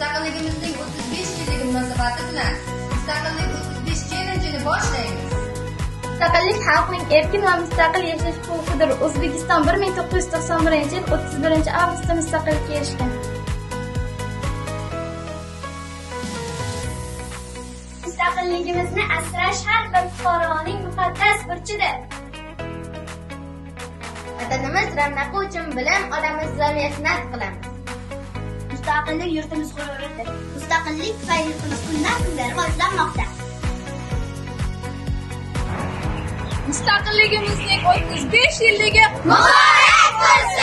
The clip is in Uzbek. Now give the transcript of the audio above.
Mustaqilligimizning 35 yilligi munosabati bilan Mustaqillik 35-yilini boshlaymiz. Mustaqillik xalqning erkin va mustaqil yashash huquqidir. O'zbekiston 1991-yil 31-avgustda mustaqillikka erishgan. Mustaqilligimizni asrash har bir fuqaroning muqaddas burchidir. Vatanimiz ravnaqi uchun bilim olamiz va mehnat qilamiz. Mustaqillik yurtimiz g'ururidir. Mustaqillik tufayli kundan kunga rivojlanmoqda. Mustaqilligimizning 35 yilligi muborak bo'lsin!